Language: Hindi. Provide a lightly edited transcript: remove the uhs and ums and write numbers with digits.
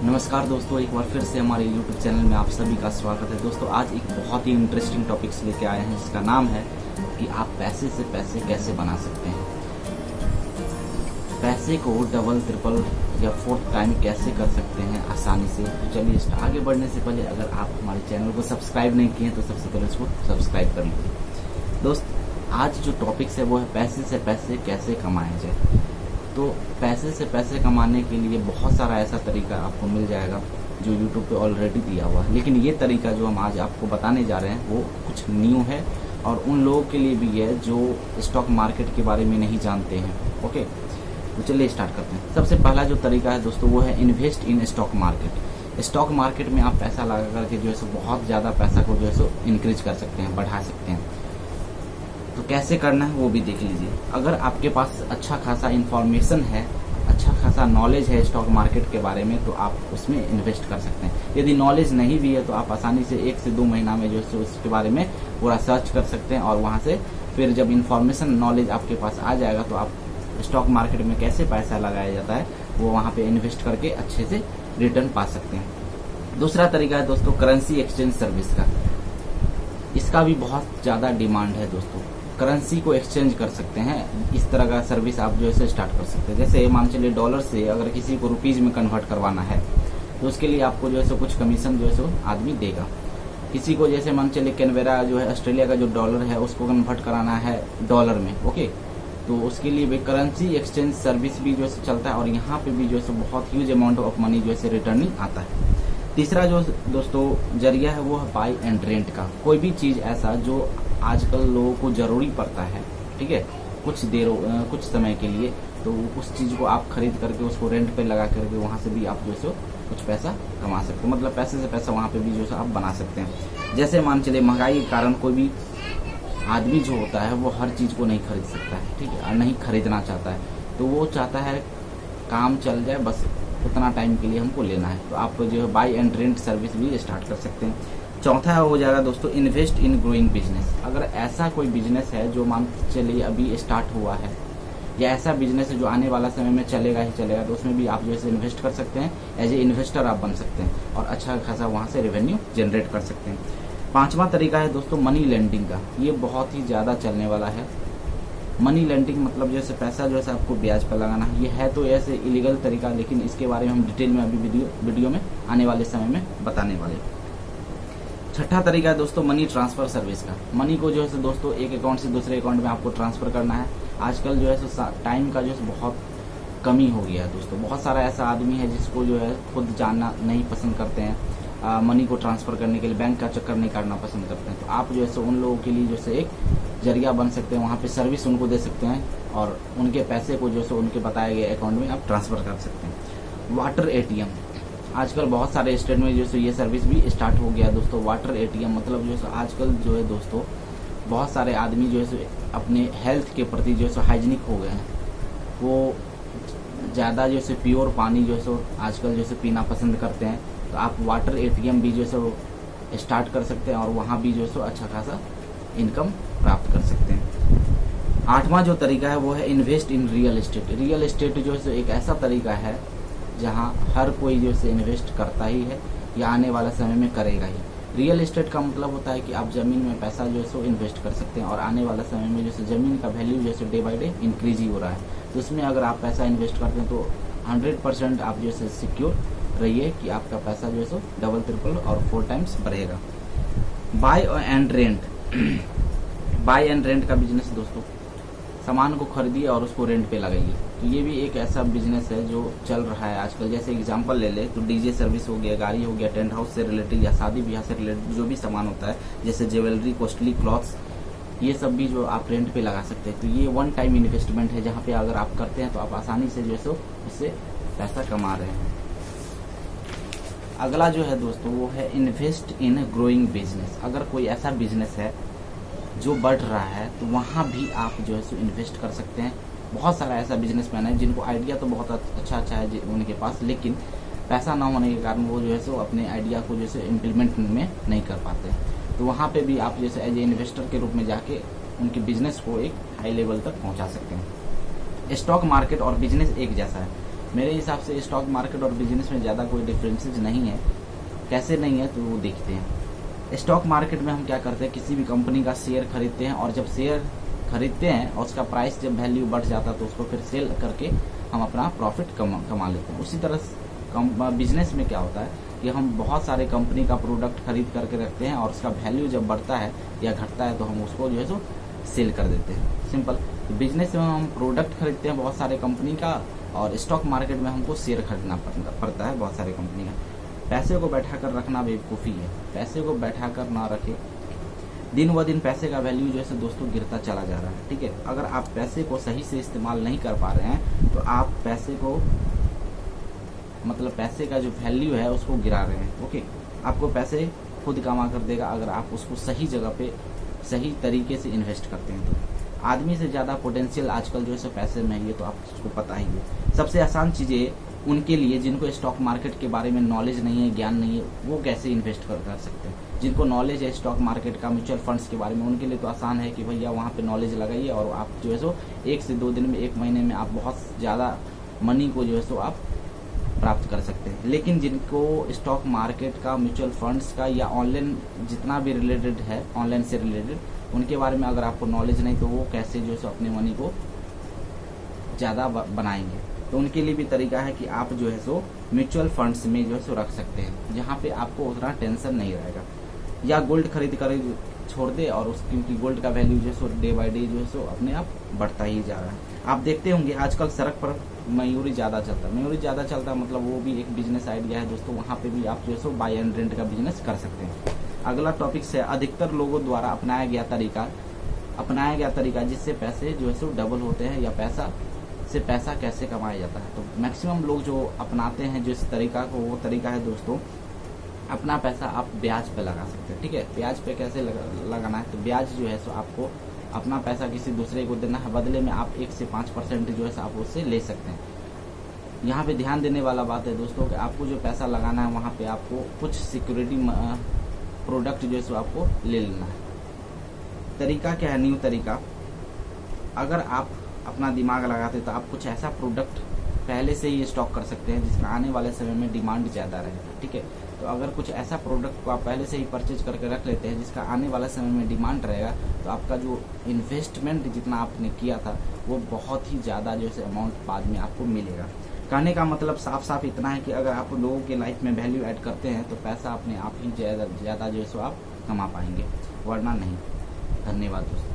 नमस्कार दोस्तों, एक बार फिर से हमारे YouTube चैनल में आप सभी का स्वागत है। दोस्तों आज एक बहुत ही इंटरेस्टिंग टॉपिक्स लेके आए हैं जिसका नाम है कि आप पैसे से पैसे कैसे बना सकते हैं, पैसे को डबल ट्रिपल या फोर्थ टाइम कैसे कर सकते हैं आसानी से। तो चलिए आगे बढ़ने से पहले अगर आप हमारे चैनल को सब्सक्राइब नहीं किए तो सबसे पहले उसको सब्सक्राइब कर लीजिए। दोस्त आज जो टॉपिक्स है वो है पैसे से पैसे कैसे कमाया जाए। तो पैसे से पैसे कमाने के लिए बहुत सारा ऐसा तरीका आपको मिल जाएगा जो YouTube पे ऑलरेडी दिया हुआ है, लेकिन ये तरीका जो हम आज आपको बताने जा रहे हैं वो कुछ न्यू है और उन लोगों के लिए भी है जो स्टॉक मार्केट के बारे में नहीं जानते हैं। ओके, तो चलिए स्टार्ट करते हैं। सबसे पहला जो तरीका है दोस्तों वो है invest in stock market. Stock market में आप पैसा लगा करके जो है सो बहुत ज़्यादा पैसा को जो है सो इंक्रीज कर सकते हैं, बढ़ा सकते हैं। तो कैसे करना है वो भी देख लीजिए। अगर आपके पास अच्छा खासा इंफॉर्मेशन है, अच्छा खासा नॉलेज है स्टॉक मार्केट के बारे में, तो आप उसमें इन्वेस्ट कर सकते हैं। यदि नॉलेज नहीं भी है तो आप आसानी से 1 से 2 महीना में जो है उसके बारे में पूरा सर्च कर सकते हैं और वहाँ से फिर जब इंफॉर्मेशन नॉलेज आपके पास आ जाएगा तो आप स्टॉक मार्केट में कैसे पैसा लगाया जाता है वो वहाँ पे इन्वेस्ट करके अच्छे से रिटर्न पा सकते हैं। दूसरा तरीका है दोस्तों करेंसी एक्सचेंज सर्विस का। इसका भी बहुत ज़्यादा डिमांड है दोस्तों। करेंसी को एक्सचेंज कर सकते हैं, इस तरह का सर्विस आप जो है स्टार्ट कर सकते हैं। जैसे मान चलिए डॉलर से अगर किसी को रुपीज में कन्वर्ट करवाना है तो उसके लिए आपको जो है कुछ कमीशन जो है आदमी देगा। किसी को जैसे मान चलिए कैनवेरा जो है ऑस्ट्रेलिया का जो डॉलर है उसको कन्वर्ट कराना है डॉलर में, ओके, तो उसके लिए भी करेंसी एक्सचेंज सर्विस भी जो है चलता है और यहाँ पे भी जो है बहुत ह्यूज अमाउंट ऑफ मनी जो है रिटर्निंग आता है। तीसरा जो दोस्तों जरिया है वो है बाय एंड रेंट का। कोई भी चीज ऐसा जो आजकल लोगों को जरूरी पड़ता है, ठीक है, कुछ समय के लिए, तो उस चीज को आप खरीद करके उसको रेंट पे लगा करके वहां से भी आप जो है कुछ पैसा कमा सकते हो। मतलब पैसे से पैसा वहां पे भी जो है आप बना सकते हैं। जैसे मान चलिए महंगाई के कारण कोई भी आदमी जो होता है वो हर चीज को नहीं खरीद सकता है, ठीक है, और नहीं खरीदना चाहता है, तो वो चाहता है काम चल जाए, बस उतना टाइम के लिए हमको लेना है, तो आप जो है बाय एंड रेंट सर्विस भी स्टार्ट कर सकते हैं। चौथा हो जाएगा दोस्तों इन्वेस्ट इन ग्रोइंग बिजनेस। अगर ऐसा कोई बिजनेस है जो मान चलिए अभी स्टार्ट हुआ है या ऐसा बिजनेस है जो आने वाला समय में चलेगा ही चलेगा, तो उसमें भी आप जो है इन्वेस्ट कर सकते हैं। एज ए इन्वेस्टर आप बन सकते हैं और अच्छा खासा वहां से रेवेन्यू जनरेट कर सकते हैं। पांचवा तरीका है दोस्तों मनी लेंडिंग का। ये बहुत ही ज्यादा चलने वाला है। मनी लेंडिंग मतलब जैसे पैसा जो है आपको ब्याज पर लगाना है। ये है तो ऐसे इलीगल तरीका, लेकिन इसके बारे में हम डिटेल में अभी वीडियो में आने वाले समय में बताने वाले। छठा तरीका है दोस्तों मनी ट्रांसफर सर्विस का। मनी को जो है दोस्तों एक अकाउंट से दूसरे अकाउंट में आपको ट्रांसफर करना है। आजकल जो है टाइम का जो है बहुत कमी हो गया है दोस्तों। बहुत सारा ऐसा आदमी है जिसको जो है खुद जानना नहीं पसंद करते हैं, मनी को ट्रांसफर करने के लिए बैंक का चक्कर नहीं काटना पसंद करते हैं। तो आप जो है उन लोगों के लिए जो है एक जरिया बन सकते हैं, वहाँ पे सर्विस उनको दे सकते हैं और उनके पैसे को जो है उनके बताए गए अकाउंट में आप ट्रांसफर कर सकते हैं। वाटर एटीएम, आजकल बहुत सारे स्टेट में जो है ये सर्विस भी स्टार्ट हो गया दोस्तों। वाटर एटीएम मतलब जो है आजकल जो है दोस्तों बहुत सारे आदमी जो है अपने हेल्थ के प्रति जो है हाइजीनिक हो गए हैं। वो ज़्यादा जो है प्योर पानी जो है आजकल जो है पीना पसंद करते हैं। तो आप वाटर एटीएम भी जो है स्टार्ट कर सकते हैं और वहाँ भी जो है अच्छा खासा इनकम प्राप्त कर सकते हैं। आठवां जो तरीका है वो है invest in real estate. Real estate जो है एक ऐसा तरीका है जहां हर कोई जो है इन्वेस्ट करता ही है या आने वाला समय में करेगा ही। रियल एस्टेट का मतलब होता है कि आप जमीन में पैसा जो है इन्वेस्ट कर सकते हैं और आने वाला समय में जो जमीन का वैल्यू जो है डे बाई डे इंक्रीज ही हो रहा है। तो उसमें अगर आप पैसा इन्वेस्ट करते हैं तो 100% आप जो है सिक्योर रहिए कि आपका पैसा जो है डबल ट्रिपल और 4 टाइम्स बढ़ेगा। Buy and rent, buy and rent का बिजनेस दोस्तों, सामान को खरीदिए और उसको रेंट पे लगाइए। तो ये भी एक ऐसा बिजनेस है जो चल रहा है आजकल। जैसे एग्जांपल ले ले तो डीजे सर्विस हो गया, गाड़ी हो गया, टेंट हाउस से रिलेटेड या शादी ब्याह से रिलेटेड जो भी सामान होता है, जैसे ज्वेलरी, कॉस्टली क्लॉथ्स, ये सब भी जो आप रेंट पे लगा सकते हैं। तो ये 1 टाइम इन्वेस्टमेंट है जहाँ पे अगर आप करते हैं तो आप आसानी से जो है उससे पैसा कमा रहे हैं। अगला जो है दोस्तों वो है इन्वेस्ट इन ग्रोइंग बिजनेस। अगर कोई ऐसा बिजनेस है जो बढ़ रहा है तो वहाँ भी आप जो है इन्वेस्ट कर सकते हैं। बहुत सारा ऐसा बिजनेसमैन है जिनको आइडिया तो बहुत अच्छा है उनके पास, लेकिन पैसा ना होने के कारण वो जो है अपने आइडिया को जो है इम्प्लीमेंट में नहीं कर पाते। तो वहाँ पे भी आप जैसे एज ए इन्वेस्टर के रूप में जाके उनके बिजनेस को एक हाई लेवल तक पहुँचा सकते हैं। स्टॉक मार्केट और बिजनेस एक जैसा है। मेरे हिसाब से स्टॉक मार्केट और बिजनेस में ज़्यादा कोई डिफरेंसेस नहीं है। कैसे नहीं है तो वो देखते हैं। स्टॉक मार्केट में हम क्या करते हैं, किसी भी कंपनी का शेयर खरीदते हैं और जब शेयर खरीदते हैं और उसका प्राइस जब वैल्यू बढ़ जाता है तो उसको फिर सेल करके हम अपना प्रॉफिट कमा लेते हैं। उसी तरह बिजनेस में क्या होता है कि हम बहुत सारे कंपनी का प्रोडक्ट खरीद करके रखते हैं और उसका वैल्यू जब बढ़ता है या घटता है तो हम उसको जो है सो सेल कर देते हैं। सिंपल। तो बिजनेस में हम प्रोडक्ट खरीदते हैं बहुत सारे कंपनी का और स्टॉक मार्केट में हमको शेयर खरीदना पड़ता है बहुत सारे कंपनी का। पैसे को बैठा कर रखना बेवकूफ़ी है। पैसे को बैठा कर ना रखे, दिन ब दिन पैसे का वैल्यू जो है दोस्तों गिरता चला जा रहा है। ठीक है, अगर आप पैसे को सही से इस्तेमाल नहीं कर पा रहे हैं तो आप पैसे को पैसे का जो वैल्यू है उसको गिरा रहे हैं। ओके, आपको पैसे खुद कमा कर देगा अगर आप उसको सही जगह पे सही तरीके से इन्वेस्ट करते हैं। तो आदमी से ज़्यादा पोटेंशियल आजकल जो है पैसे में है, ये तो आपको पता ही है। सबसे आसान चीज़ें उनके लिए जिनको स्टॉक मार्केट के बारे में नॉलेज नहीं है, ज्ञान नहीं है, वो कैसे इन्वेस्ट कर सकते हैं। जिनको नॉलेज है स्टॉक मार्केट का, म्यूचुअल फंड्स के बारे में, उनके लिए तो आसान है कि भैया वहाँ पे नॉलेज लगाइए और आप जो है सो 1 से 2 दिन में, 1 महीने में आप बहुत ज़्यादा मनी को जो है सो आप प्राप्त कर सकते हैं। लेकिन जिनको स्टॉक मार्केट का, म्यूचुअल फंड्स का या ऑनलाइन जितना भी रिलेटेड है, ऑनलाइन से रिलेटेड, उनके बारे में अगर आपको नॉलेज नहीं तो वो कैसे जो है अपने मनी को ज़्यादा बनाएंगे। तो उनके लिए भी तरीका है कि आप जो है सो म्यूचुअल फंड्स में जो है सो रख सकते हैं, जहाँ पे आपको उतना टेंशन नहीं रहेगा। या गोल्ड खरीद कर छोड़ दे और क्योंकि गोल्ड का वैल्यू जो है सो डे बाय डे जो है सो अपने आप बढ़ता ही जा रहा है। आप देखते होंगे आजकल सड़क पर मयूरी ज़्यादा चलता है। मयूरी ज़्यादा चलता है मतलब वो भी एक बिजनेस आइडिया है दोस्तों। वहाँ पे भी आप जो है सो बाय एंड रेंट का बिजनेस कर सकते हैं। अगला टॉपिक से अधिकतर लोगों द्वारा अपनाया गया तरीका जिससे पैसे जो है सो डबल होते हैं या पैसा कैसे कमाया जाता है। तो मैक्सिमम लोग जो अपनाते हैं जिस तरीका को, वो तरीका है दोस्तों, अपना पैसा आप ब्याज पे लगा सकते हैं। ठीक है, ब्याज पे कैसे लगाना है, तो ब्याज जो है सो आपको अपना पैसा किसी दूसरे को देना है, बदले में आप 1 से 5% जो है आप उससे ले सकते हैं। यहाँ पे ध्यान देने वाला बात है दोस्तों कि आपको जो पैसा लगाना है वहाँ पे आपको कुछ सिक्योरिटी प्रोडक्ट जो है सो आपको ले लेना है। तरीका क्या है, न्यू तरीका, अगर आप अपना दिमाग लगाते तो आप कुछ ऐसा प्रोडक्ट पहले से ही स्टॉक कर सकते हैं जिसका आने वाले समय में डिमांड ज़्यादा रहेगा। ठीक है, तो अगर कुछ ऐसा प्रोडक्ट को आप पहले से ही परचेज करके रख लेते हैं जिसका आने वाला समय में डिमांड रहेगा, तो आपका जो इन्वेस्टमेंट जितना आपने किया था वो बहुत ही ज़्यादा जो है अमाउंट बाद में आपको मिलेगा। कहने का मतलब साफ साफ इतना है कि अगर आप लोगों के लाइफ में वैल्यू ऐड करते हैं तो पैसा अपने आप ही ज़्यादा जो है सो आप कमा पाएंगे, वरना नहीं। धन्यवाद दोस्तों।